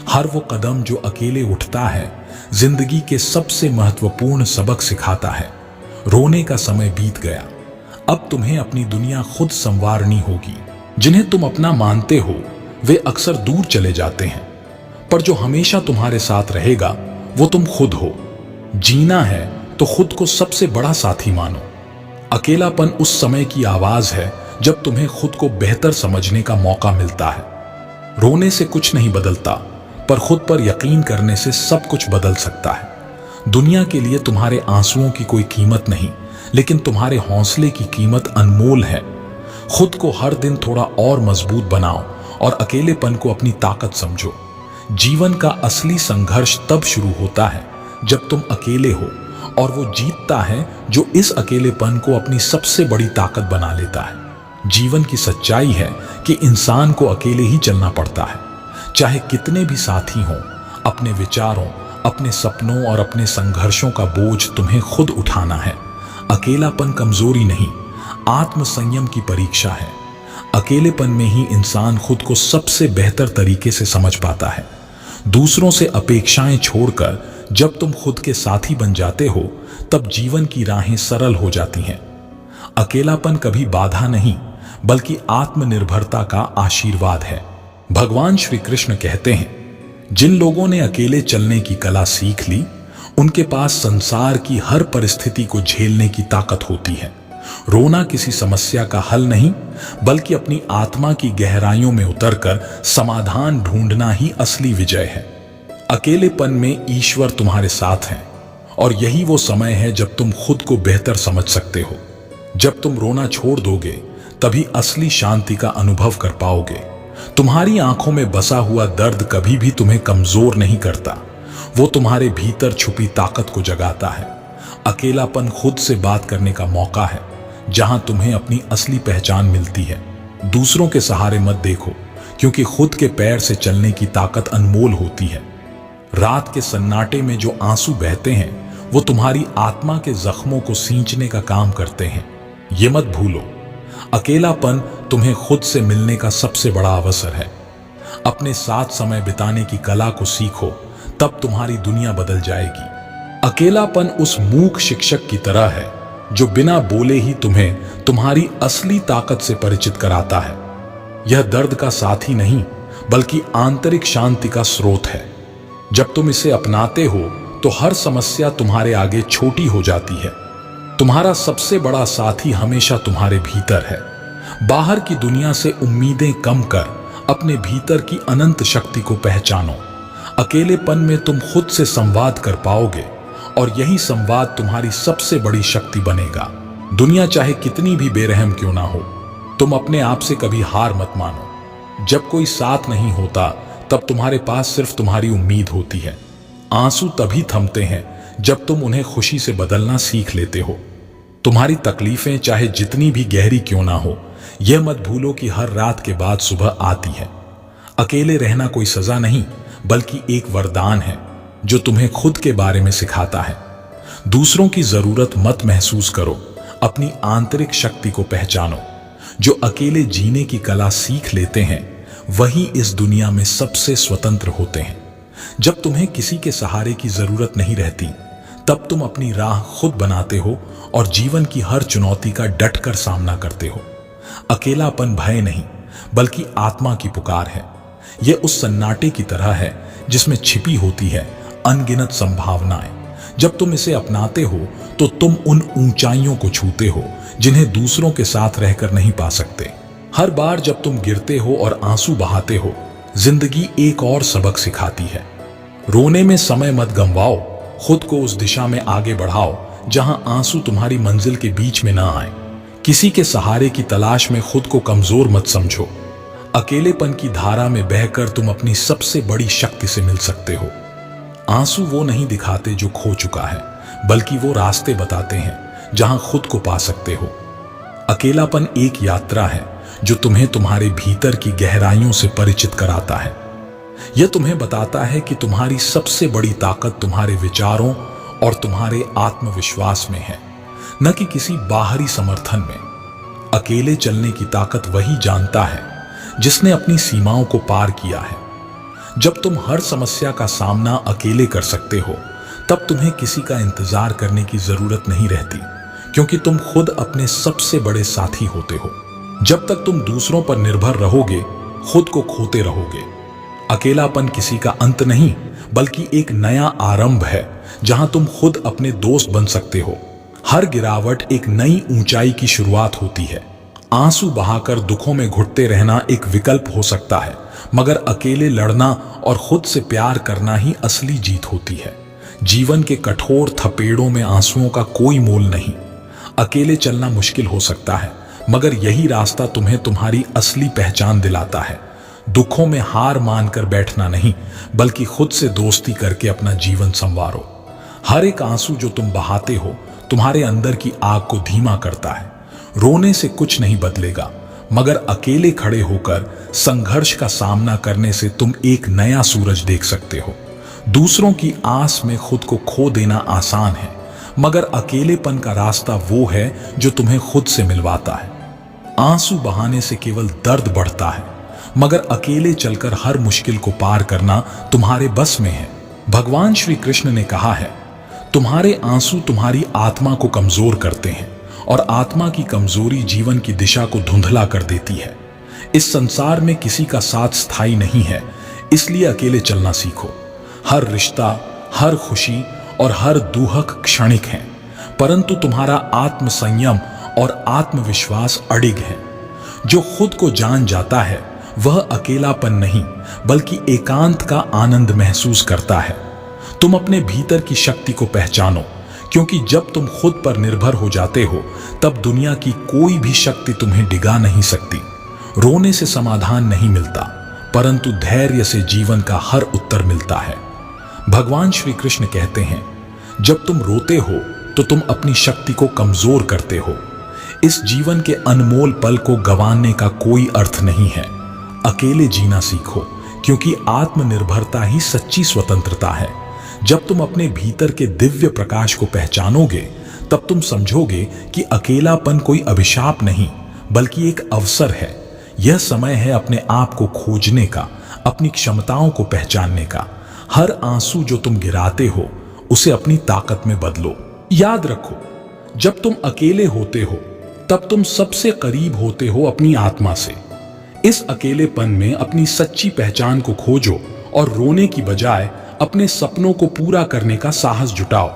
A: हर वो कदम जो अकेले उठता है जिंदगी के सबसे महत्वपूर्ण सबक सिखाता है। रोने का समय बीत गया, अब तुम्हें अपनी दुनिया खुद संवारनी होगी। जिन्हें तुम अपना मानते हो वे अक्सर दूर चले जाते हैं, पर जो हमेशा तुम्हारे साथ रहेगा वो तुम खुद हो। जीना है तो खुद को सबसे बड़ा साथी मानो। अकेलापन उस समय की आवाज है जब तुम्हें खुद को बेहतर समझने का मौका मिलता है। रोने से कुछ नहीं बदलता, पर खुद पर यकीन करने से सब कुछ बदल सकता है। दुनिया के लिए तुम्हारे आंसुओं की कोई कीमत नहीं, लेकिन तुम्हारे हौसले की कीमत अनमोल है। खुद को हर दिन थोड़ा और मजबूत बनाओ और अकेलेपन को अपनी ताकत समझो। जीवन का असली संघर्ष तब शुरू होता है जब तुम अकेले हो, और वो जीतता है जो इस अकेलेपन को अपनी सबसे बड़ी ताकत बना लेता है। जीवन की सच्चाई है कि इंसान को अकेले ही चलना पड़ता है, चाहे कितने भी साथी हों। अपने विचारों, अपने सपनों और अपने संघर्षों का बोझ तुम्हें खुद उठाना है। अकेलापन कमजोरी नहीं, आत्मसंयम की परीक्षा है। अकेलेपन में ही इंसान खुद को सबसे बेहतर तरीके से समझ पाता है। दूसरों से अपेक्षाएं छोड़कर जब तुम खुद के साथी बन जाते हो तब जीवन की राहें सरल हो जाती हैं। अकेलापन कभी बाधा नहीं बल्कि आत्मनिर्भरता का आशीर्वाद है। भगवान श्री कृष्ण कहते हैं, जिन लोगों ने अकेले चलने की कला सीख ली उनके पास संसार की हर परिस्थिति को झेलने की ताकत होती है। रोना किसी समस्या का हल नहीं बल्कि अपनी आत्मा की गहराइयों में उतरकर समाधान ढूंढना ही असली विजय है। अकेलेपन में ईश्वर तुम्हारे साथ हैं और यही वो समय है जब तुम खुद को बेहतर समझ सकते हो। जब तुम रोना छोड़ दोगे तभी असली शांति का अनुभव कर पाओगे। तुम्हारी आंखों में बसा हुआ दर्द कभी भी तुम्हें कमजोर नहीं करता, वो तुम्हारे भीतर छुपी ताकत को जगाता है। अकेलापन खुद से बात करने का मौका है, जहां तुम्हें अपनी असली पहचान मिलती है। दूसरों के सहारे मत देखो, क्योंकि खुद के पैर से चलने की ताकत अनमोल होती है। रात के सन्नाटे में जो आंसू बहते हैं वो तुम्हारी आत्मा के जख्मों को सींचने का काम करते हैं। ये मत भूलो, अकेलापन तुम्हें खुद से मिलने का सबसे बड़ा अवसर है। अपने साथ समय बिताने की कला को सीखो, तब तुम्हारी दुनिया बदल जाएगी। अकेलापन उस मूक शिक्षक की तरह है जो बिना बोले ही तुम्हें तुम्हारी असली ताकत से परिचित कराता है। यह दर्द का साथी नहीं, बल्कि आंतरिक शांति का स्रोत है। जब तुम इसे अपनाते हो तो हर समस्या तुम्हारे आगे छोटी हो जाती है। तुम्हारा सबसे बड़ा साथी हमेशा तुम्हारे भीतर है। बाहर की दुनिया से उम्मीदें कम कर अपने भीतर की अनंत शक्ति को पहचानो। अकेलेपन में तुम खुद से संवाद कर पाओगे और यही संवाद तुम्हारी सबसे बड़ी शक्ति बनेगा। दुनिया चाहे कितनी भी बेरहम क्यों ना हो, तुम अपने आप से कभी हार मत मानो। जब कोई साथ नहीं होता तब तुम्हारे पास सिर्फ तुम्हारी उम्मीद होती है। आंसू तभी थमते हैं जब तुम उन्हें खुशी से बदलना सीख लेते हो। तुम्हारी तकलीफें चाहे जितनी भी गहरी क्यों ना हो, यह मत भूलो कि हर रात के बाद सुबह आती है। अकेले रहना कोई सजा नहीं, बल्कि एक वरदान है जो तुम्हें खुद के बारे में सिखाता है। दूसरों की जरूरत मत महसूस करो, अपनी आंतरिक शक्ति को पहचानो। जो अकेले जीने की कला सीख लेते हैं वही इस दुनिया में सबसे स्वतंत्र होते हैं। जब तुम्हें किसी के सहारे की जरूरत नहीं रहती, तब तुम अपनी राह खुद बनाते हो और जीवन की हर चुनौती का डटकर सामना करते हो। अकेलापन भय नहीं, बल्कि आत्मा की पुकार है। यह उस सन्नाटे की तरह है जिसमें छिपी होती है अनगिनत संभावनाएं। जब तुम इसे अपनाते हो तो तुम उन ऊंचाइयों को छूते हो जिन्हें दूसरों के साथ रहकर नहीं पा सकते। हर बार जब तुम गिरते हो और आंसू बहाते हो, जिंदगी एक और सबक सिखाती है। रोने में समय मत गंवाओ, खुद को उस दिशा में आगे बढ़ाओ जहां आंसू तुम्हारी मंजिल के बीच में ना आए। किसी के सहारे की तलाश में खुद को कमजोर मत समझो। अकेलेपन की धारा में बहकर तुम अपनी सबसे बड़ी शक्ति से मिल सकते हो। आंसू वो नहीं दिखाते जो खो चुका है, बल्कि वो रास्ते बताते हैं जहां खुद को पा सकते हो। अकेलापन एक यात्रा है जो तुम्हें तुम्हारे भीतर की गहराइयों से परिचित कराता है। यह तुम्हें बताता है कि तुम्हारी सबसे बड़ी ताकत तुम्हारे विचारों और तुम्हारे आत्मविश्वास में है, न कि किसी बाहरी समर्थन में। अकेले चलने की ताकत वही जानता है जिसने अपनी सीमाओं को पार किया है। जब तुम हर समस्या का सामना अकेले कर सकते हो, तब तुम्हें किसी का इंतजार करने की जरूरत नहीं रहती, क्योंकि तुम खुद अपने सबसे बड़े साथी होते हो। जब तक तुम दूसरों पर निर्भर रहोगे, खुद को खोते रहोगे। अकेलापन किसी का अंत नहीं, बल्कि एक नया आरंभ है जहां तुम खुद अपने दोस्त बन सकते हो। हर गिरावट एक नई ऊंचाई की शुरुआत होती है। आंसू बहाकर दुखों में घुटते रहना एक विकल्प हो सकता है, मगर अकेले लड़ना और खुद से प्यार करना ही असली जीत होती है। जीवन के कठोर थपेड़ों में आंसुओं का कोई मोल नहीं। अकेले चलना मुश्किल हो सकता है, मगर यही रास्ता तुम्हें तुम्हारी असली पहचान दिलाता है। दुखों में हार मानकर बैठना नहीं, बल्कि खुद से दोस्ती करके अपना जीवन संवारो। हर एक आंसू जो तुम बहाते हो तुम्हारे अंदर की आग को धीमा करता है। रोने से कुछ नहीं बदलेगा, मगर अकेले खड़े होकर संघर्ष का सामना करने से तुम एक नया सूरज देख सकते हो। दूसरों की आस में खुद को खो देना आसान है, मगर अकेलेपन का रास्ता वो है जो तुम्हें खुद से मिलवाता है। आंसू बहाने से केवल दर्द बढ़ता है, मगर अकेले चलकर हर मुश्किल को पार करना तुम्हारे बस में है। भगवान श्री कृष्ण ने कहा है, तुम्हारे आंसू तुम्हारी आत्मा को कमजोर करते हैं और आत्मा की कमजोरी जीवन की दिशा को धुंधला कर देती है। इस संसार में किसी का साथ स्थायी नहीं है, इसलिए अकेले चलना सीखो। हर रिश्ता, हर खुशी और हर दुहक क्षणिक है, परंतु तुम्हारा आत्म संयम और आत्मविश्वास अडिग है। जो खुद को जान जाता है वह अकेलापन नहीं बल्कि एकांत का आनंद महसूस करता है। तुम अपने भीतर की शक्ति को पहचानो, क्योंकि जब तुम खुद पर निर्भर हो जाते हो तब दुनिया की कोई भी शक्ति तुम्हें डिगा नहीं सकती। रोने से समाधान नहीं मिलता, परंतु धैर्य से जीवन का हर उत्तर मिलता है। भगवान श्री कृष्ण कहते हैं, जब तुम रोते हो तो तुम अपनी शक्ति को कमजोर करते हो। इस जीवन के अनमोल पल को गंवाने का कोई अर्थ नहीं है। अकेले जीना सीखो, क्योंकि आत्मनिर्भरता ही सच्ची स्वतंत्रता है। जब तुम अपने भीतर के दिव्य प्रकाश को पहचानोगे तब तुम समझोगे कि अकेलापन कोई अभिशाप नहीं बल्कि एक अवसर है। यह समय है अपने आप को खोजने का, अपनी क्षमताओं को पहचानने का। हर आंसू जो तुम गिराते हो उसे अपनी ताकत में बदलो। याद रखो, जब तुम अकेले होते हो तब तुम सबसे करीब होते हो अपनी आत्मा से। इस अकेलेपन में अपनी सच्ची पहचान को खोजो और रोने की बजाय अपने सपनों को पूरा करने का साहस जुटाओ,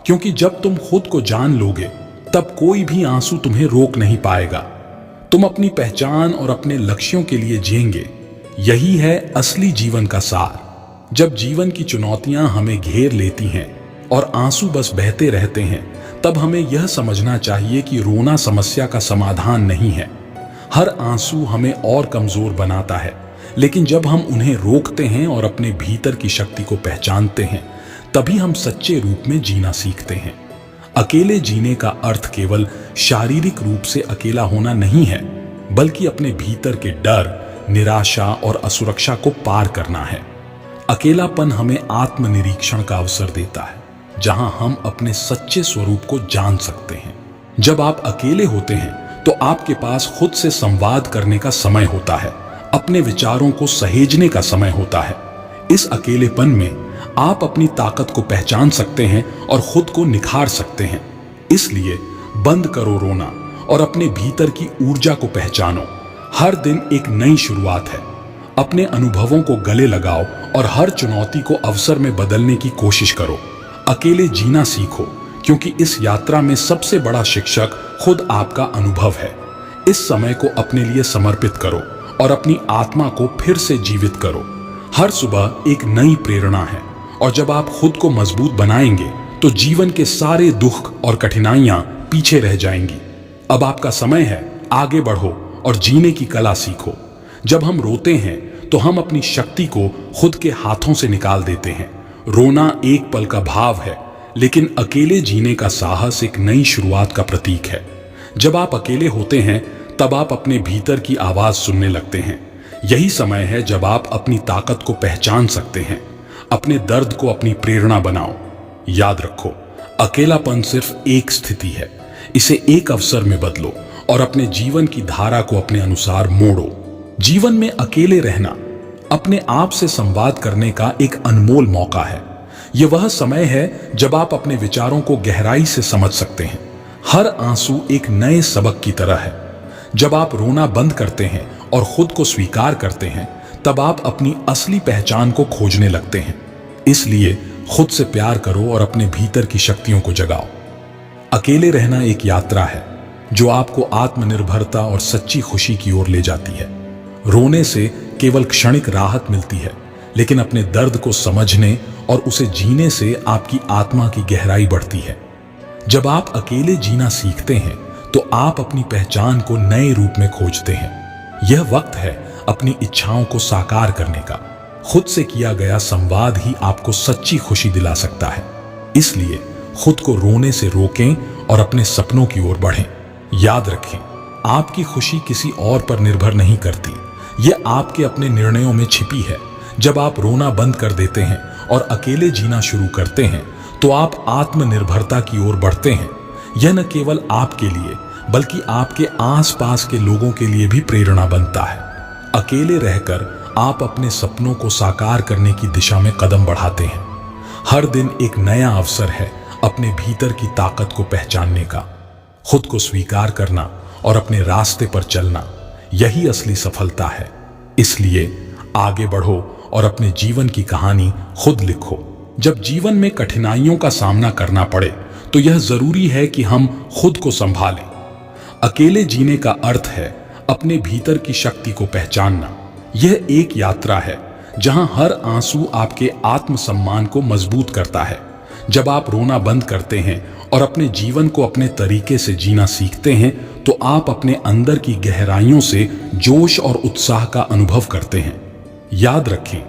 A: क्योंकि जब तुम खुद को जान लोगे तब कोई भी आंसू तुम्हें रोक नहीं पाएगा। तुम अपनी पहचान और अपने लक्ष्यों के लिए जिएंगे। यही है असली जीवन का सार। जब जीवन की चुनौतियां हमें घेर लेती हैं और आंसू बस बहते रहते हैं, तब हमें यह समझना चाहिए कि रोना समस्या का समाधान नहीं है। हर आंसू हमें और कमजोर बनाता है, लेकिन जब हम उन्हें रोकते हैं और अपने भीतर की शक्ति को पहचानते हैं, तभी हम सच्चे रूप में जीना सीखते हैं। अकेले जीने का अर्थ केवल शारीरिक रूप से अकेला होना नहीं है, बल्कि अपने भीतर के डर, निराशा और असुरक्षा को पार करना है। अकेलापन हमें आत्मनिरीक्षण का अवसर देता है, जहां हम अपने सच्चे स्वरूप को जान सकते हैं। जब आप अकेले होते हैं तो आपके पास खुद से संवाद करने का समय होता है, अपने विचारों को सहेजने का समय होता है। इस अकेलेपन में आप अपनी ताकत को पहचान सकते हैं और खुद को निखार सकते हैं। इसलिए बंद करो रोना और अपने भीतर की ऊर्जा को पहचानो। हर दिन एक नई शुरुआत है। अपने अनुभवों को गले लगाओ और हर चुनौती को अवसर में बदलने की कोशिश करो। अकेले जीना सीखो, क्योंकि इस यात्रा में सबसे बड़ा शिक्षक खुद आपका अनुभव है। इस समय को अपने लिए समर्पित करो और अपनी आत्मा को फिर से जीवित करो। हर सुबह एक नई प्रेरणा है, और जब आप खुद को मजबूत बनाएंगे तो जीवन के सारे दुख और कठिनाइयां पीछे रह जाएंगी। अब आपका समय है, आगे बढ़ो और जीने की कला सीखो। जब हम रोते हैं तो हम अपनी शक्ति को खुद के हाथों से निकाल देते हैं। रोना एक पल का भाव है, लेकिन अकेले जीने का साहस एक नई शुरुआत का प्रतीक है। जब आप अकेले होते हैं तब आप अपने भीतर की आवाज सुनने लगते हैं। यही समय है जब आप अपनी ताकत को पहचान सकते हैं। अपने दर्द को अपनी प्रेरणा बनाओ। याद रखो, अकेलापन सिर्फ एक स्थिति है। इसे एक अवसर में बदलो और अपने जीवन की धारा को अपने अनुसार मोड़ो। जीवन में अकेले रहना अपने आप से संवाद करने का एक अनमोल मौका है। यह वह समय है जब आप अपने विचारों को गहराई से समझ सकते हैं। हर आंसू एक नए सबक की तरह है। जब आप रोना बंद करते हैं और खुद को स्वीकार करते हैं, तब आप अपनी असली पहचान को खोजने लगते हैं। इसलिए खुद से प्यार करो और अपने भीतर की शक्तियों को जगाओ। अकेले रहना एक यात्रा है जो आपको आत्मनिर्भरता और सच्ची खुशी की ओर ले जाती है। रोने से केवल क्षणिक राहत मिलती है, लेकिन अपने दर्द को समझने और उसे जीने से आपकी आत्मा की गहराई बढ़ती है। जब आप अकेले जीना सीखते हैं तो आप अपनी पहचान को नए रूप में खोजते हैं। यह वक्त है अपनी इच्छाओं को साकार करने का। खुद से किया गया संवाद ही आपको सच्ची खुशी दिला सकता है। इसलिए खुद को रोने से रोकें और अपने सपनों की ओर बढ़ें। याद रखें, आपकी खुशी किसी और पर निर्भर नहीं करती, यह आपके अपने निर्णयों में छिपी है। जब आप रोना बंद कर देते हैं और अकेले जीना शुरू करते हैं तो आप आत्मनिर्भरता की ओर बढ़ते हैं। यह न केवल आपके लिए बल्कि आपके आसपास के लोगों के लिए भी प्रेरणा बनता है। अकेले रहकर आप अपने सपनों को साकार करने की दिशा में कदम बढ़ाते हैं। हर दिन एक नया अवसर है अपने भीतर की ताकत को पहचानने का, खुद को स्वीकार करना और अपने रास्ते पर चलना। यही असली सफलता है। इसलिए आगे बढ़ो और अपने जीवन की कहानी खुद लिखो। जब जीवन में कठिनाइयों का सामना करना पड़े तो यह जरूरी है कि हम खुद को संभालें। अकेले जीने का अर्थ है अपने भीतर की शक्ति को पहचानना। यह एक यात्रा है जहां हर आंसू आपके आत्मसम्मान को मजबूत करता है। जब आप रोना बंद करते हैं और अपने जीवन को अपने तरीके से जीना सीखते हैं तो आप अपने अंदर की गहराइयों से जोश और उत्साह का अनुभव करते हैं। याद रखें,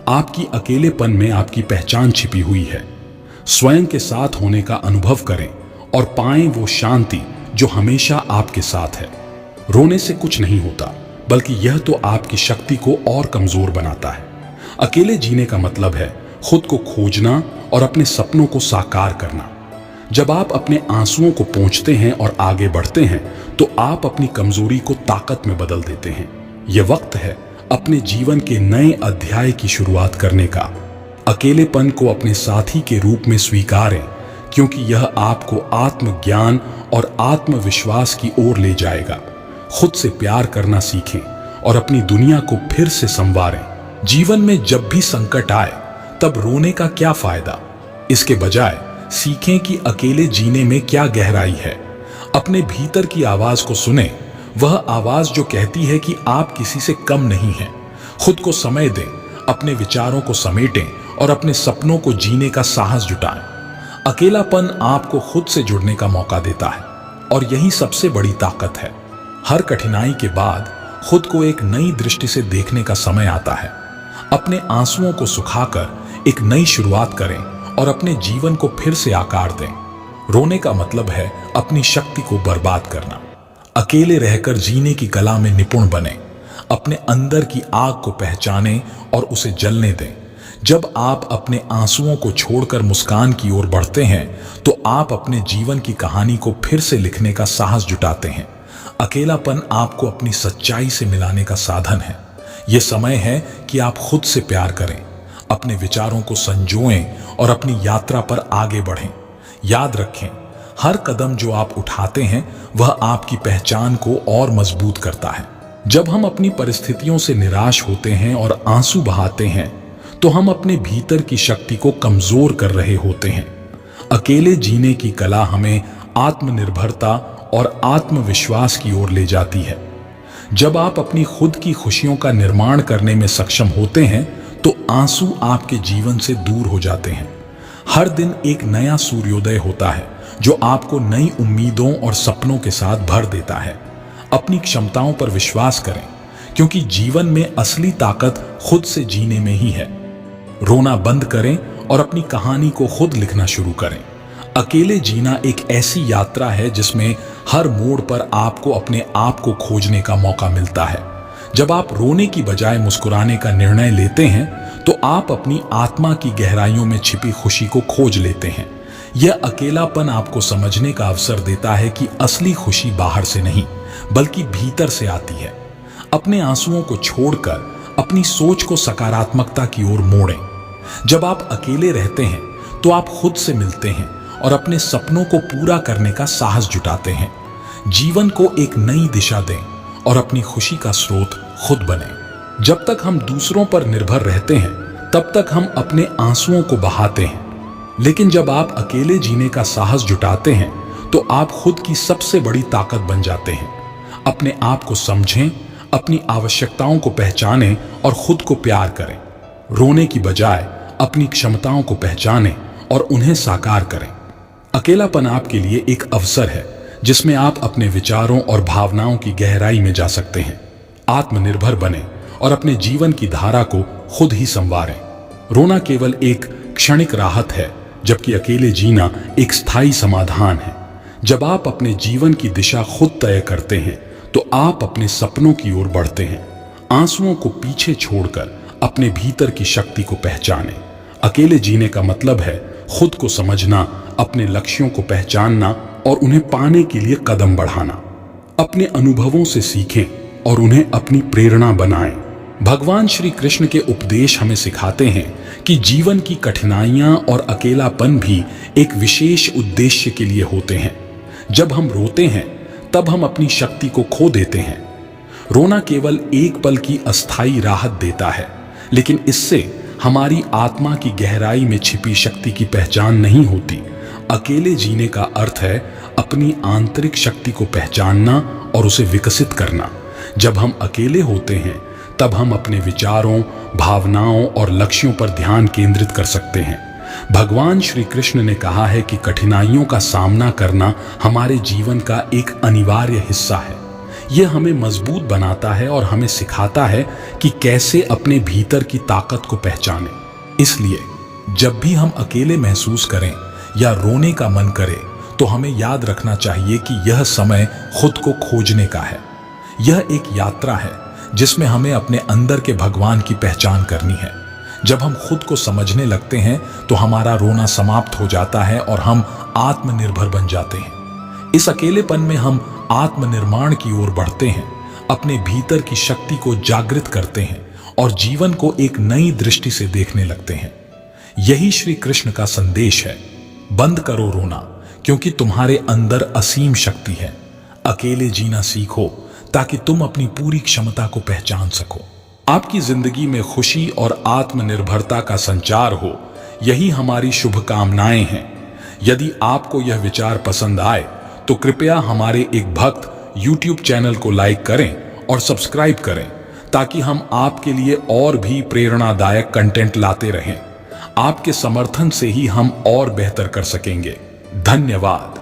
A: आपकी अकेलेपन में आपकी पहचान छिपी हुई है। स्वयं के साथ होने का अनुभव करें और पाएं वो शांति जो हमेशा आपके साथ है। रोने से कुछ नहीं होता, बल्कि यह तो आपकी शक्ति को और कमजोर बनाता है। अकेले जीने का मतलब है खुद को खोजना और अपने सपनों को साकार करना। जब आप अपने आंसुओं को पोंछते हैं और आगे बढ़ते हैं तो आप अपनी कमजोरी को ताकत में बदल देते हैं। यह वक्त है अपने जीवन के नए अध्याय की शुरुआत करने का। अकेलेपन को अपने साथी के रूप में स्वीकारें, क्योंकि यह आपको आत्मज्ञान और आत्मविश्वास की ओर ले जाएगा। खुद से प्यार करना सीखें और अपनी दुनिया को फिर से संवारें। जीवन में जब भी संकट आए तब रोने का क्या फायदा। इसके बजाय सीखें कि अकेले जीने में क्या गहराई है। अपने भीतर की आवाज को सुने, वह आवाज जो कहती है कि आप किसी से कम नहीं हैं। खुद को समय दें, अपने विचारों को समेटें और अपने सपनों को जीने का साहस जुटाएं। अकेलापन आपको खुद से जुड़ने का मौका देता है और यही सबसे बड़ी ताकत है। हर कठिनाई के बाद खुद को एक नई दृष्टि से देखने का समय आता है। अपने आंसुओं को सुखाकर एक नई शुरुआत करें और अपने जीवन को फिर से आकार दें। रोने का मतलब है अपनी शक्ति को बर्बाद करना। अकेले रहकर जीने की कला में निपुण बने। अपने अंदर की आग को पहचानें और उसे जलने दें। जब आप अपने आंसुओं को छोड़कर मुस्कान की ओर बढ़ते हैं तो आप अपने जीवन की कहानी को फिर से लिखने का साहस जुटाते हैं। अकेलापन आपको अपनी सच्चाई से मिलाने का साधन है। यह समय है कि आप खुद से प्यार करें, अपने विचारों को संजोएं और अपनी यात्रा पर आगे बढ़ें। याद रखें, हर कदम जो आप उठाते हैं वह आपकी पहचान को और मजबूत करता है। जब हम अपनी परिस्थितियों से निराश होते हैं और आंसू बहाते हैं तो हम अपने भीतर की शक्ति को कमजोर कर रहे होते हैं। अकेले जीने की कला हमें आत्मनिर्भरता और आत्मविश्वास की ओर ले जाती है। जब आप अपनी खुद की खुशियों का निर्माण करने में सक्षम होते हैं तो आंसू आपके जीवन से दूर हो जाते हैं। हर दिन एक नया सूर्योदय होता है जो आपको नई उम्मीदों और सपनों के साथ भर देता है। अपनी क्षमताओं पर विश्वास करें, क्योंकि जीवन में असली ताकत खुद से जीने में ही है। रोना बंद करें और अपनी कहानी को खुद लिखना शुरू करें। अकेले जीना एक ऐसी यात्रा है जिसमें हर मोड़ पर आपको अपने आप को खोजने का मौका मिलता है। जब आप रोने की बजाय मुस्कुराने का निर्णय लेते हैं तो आप अपनी आत्मा की गहराइयों में छिपी खुशी को खोज लेते हैं। यह अकेलापन आपको समझने का अवसर देता है कि असली खुशी बाहर से नहीं बल्कि भीतर से आती है। अपने आंसुओं को छोड़कर अपनी सोच को सकारात्मकता की ओर मोड़ें। जब आप अकेले रहते हैं तो आप खुद से मिलते हैं और अपने सपनों को पूरा करने का साहस जुटाते हैं। जीवन को एक नई दिशा दें और अपनी खुशी का स्रोत खुद बने। जब तक हम दूसरों पर निर्भर रहते हैं तब तक हम अपने आंसुओं को बहाते हैं, लेकिन जब आप अकेले जीने का साहस जुटाते हैं तो आप खुद की सबसे बड़ी ताकत बन जाते हैं। अपने आप को समझें, अपनी आवश्यकताओं को पहचानें और खुद को प्यार करें। रोने की बजाय अपनी क्षमताओं को पहचानें और उन्हें साकार करें। अकेलापन आपके लिए एक अवसर है जिसमें आप अपने विचारों और भावनाओं की गहराई में जा सकते हैं। आत्मनिर्भर बने और अपने जीवन की धारा को खुद ही संवारें। रोना केवल एक क्षणिक राहत है, जबकि अकेले जीना एक स्थायी समाधान है। जब आप अपने जीवन की दिशा खुद तय करते हैं तो आप अपने सपनों की ओर बढ़ते हैं। आंसुओं को पीछे छोड़कर अपने भीतर की शक्ति को पहचानें। अकेले जीने का मतलब है खुद को समझना, अपने लक्ष्यों को पहचानना और उन्हें पाने के लिए कदम बढ़ाना। अपने अनुभवों से सीखें और उन्हें अपनी प्रेरणा बनाएं। भगवान श्री कृष्ण के उपदेश हमें सिखाते हैं कि जीवन की कठिनाइयां और अकेलापन भी एक विशेष उद्देश्य के लिए होते हैं। जब हम रोते हैं तब हम अपनी शक्ति को खो देते हैं। रोना केवल एक पल की अस्थायी राहत देता है, लेकिन इससे हमारी आत्मा की गहराई में छिपी शक्ति की पहचान नहीं होती। अकेले जीने का अर्थ है अपनी आंतरिक शक्ति को पहचानना और उसे विकसित करना। जब हम अकेले होते हैं तब हम अपने विचारों, भावनाओं और लक्ष्यों पर ध्यान केंद्रित कर सकते हैं। भगवान श्री कृष्ण ने कहा है कि कठिनाइयों का सामना करना हमारे जीवन का एक अनिवार्य हिस्सा है। यह हमें मजबूत बनाता है और हमें सिखाता है कि कैसे अपने भीतर की ताकत को पहचानें। इसलिए जब भी हम अकेले महसूस करें या रोने का मन करे, तो हमें याद रखना चाहिए कि यह समय खुद को खोजने का है। यह एक यात्रा है जिसमें हमें अपने अंदर के भगवान की पहचान करनी है। जब हम खुद को समझने लगते हैं तो हमारा रोना समाप्त हो जाता है और हम आत्मनिर्भर बन जाते हैं। इस अकेलेपन में हम आत्मनिर्माण की ओर बढ़ते हैं, अपने भीतर की शक्ति को जागृत करते हैं और जीवन को एक नई दृष्टि से देखने लगते हैं। यही श्री कृष्ण का संदेश है। बंद करो रोना, क्योंकि तुम्हारे अंदर असीम शक्ति है। अकेले जीना सीखो ताकि तुम अपनी पूरी क्षमता को पहचान सको। आपकी जिंदगी में खुशी और आत्मनिर्भरता का संचार हो, यही हमारी शुभकामनाएं हैं। यदि आपको यह विचार पसंद आए तो कृपया हमारे एक भक्त YouTube चैनल को लाइक करें और सब्सक्राइब करें, ताकि हम आपके लिए और भी प्रेरणादायक कंटेंट लाते रहें। आपके समर्थन से ही हम और बेहतर कर सकेंगे। धन्यवाद।